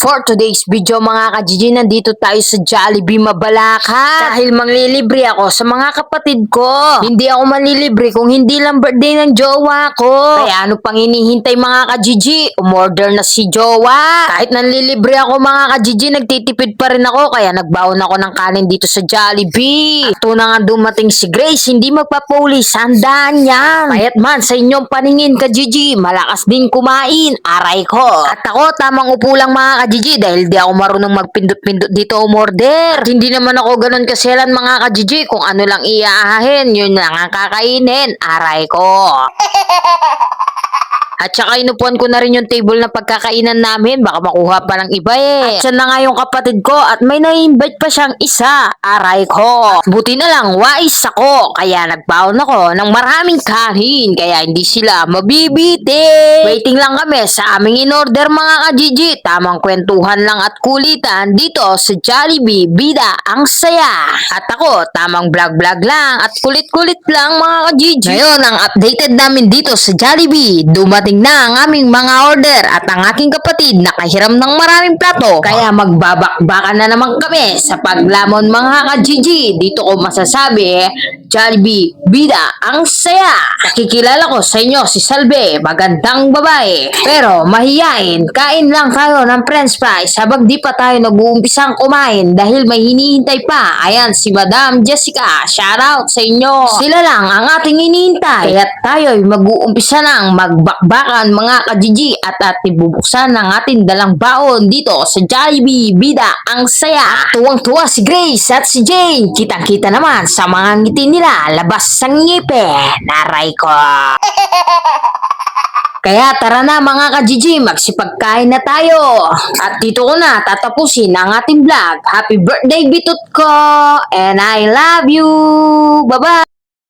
For today's video mga ka-GG, nandito tayo sa Jollibee Mabalacat dahil manglilibre ako sa mga kapatid ko. Hindi ako manlilibre kung hindi lang birthday ng jowa ko. Kaya ano pang hinihintay mga ka-GG? Umorder na si jowa. Kahit nanlilibre ako mga ka-GG, nagtitipid pa rin ako kaya nagbaon ako ng kanin dito sa Jollibee. At na nga dumating si Grace, hindi magpapulis, handaan yan. Kahit man sa inyong paningin ka-GG, malakas din kumain, aray ko. At ako tamang upo lang mga ka-GG dahil di ako marunong magpindot-pindot dito umorder. At hindi naman ako ganun kaselan mga ka-GG, kung ano lang iaahin, yun lang ang kakainin, aray ko. At saka inupuan ko na rin yung table na pagkakainan namin. Baka makuha pa ng iba eh. At siya na nga yung kapatid ko at may na-invite pa siyang isa. Aray ko. Buti na lang, wais ako. Kaya nagbaon ako ng maraming kanin. Kaya hindi sila mabibiti. Waiting lang kami sa aming in-order mga ka-GG. Tamang kwentuhan lang at kulitan dito sa Jollibee. Bida ang saya. At ako, tamang vlog-vlog lang at kulit-kulit lang mga ka-GG. Ngayon, ang updated namin dito sa Jollibee. Dumating na ang aming mga order at ang aking kapatid nakahiram ng maraming plato. Kaya magbabakbakan na naman kami sa paglamon mga ka-GG. Dito ko masasabi, Jollibee, bida ang saya. Nakikilala ko sa inyo si Salve, magandang babae. Pero mahiyain, kain lang tayo ng french fries habang di pa tayo nag-uumpisang kumain dahil may hinihintay pa. Ayan si Madam Jessica, shoutout sa inyo. Sila lang ang ating hinihintay. Kaya tayo'y mag-uumpisa ng magbakbakan mga ka-GG at bubuksan ng ating dalang baon dito sa Jollibee, bida ang saya. At tuwang-tuwa si Grace at si Jane. Kitang-kita naman sa mga ngiti nila, labas sa ngipin. Naray ko. Kaya tara na mga ka-GG, magsipagkain na tayo. At dito ko na tatapusin ang ating vlog. Happy birthday bitut ko! And I love you! Bye-bye!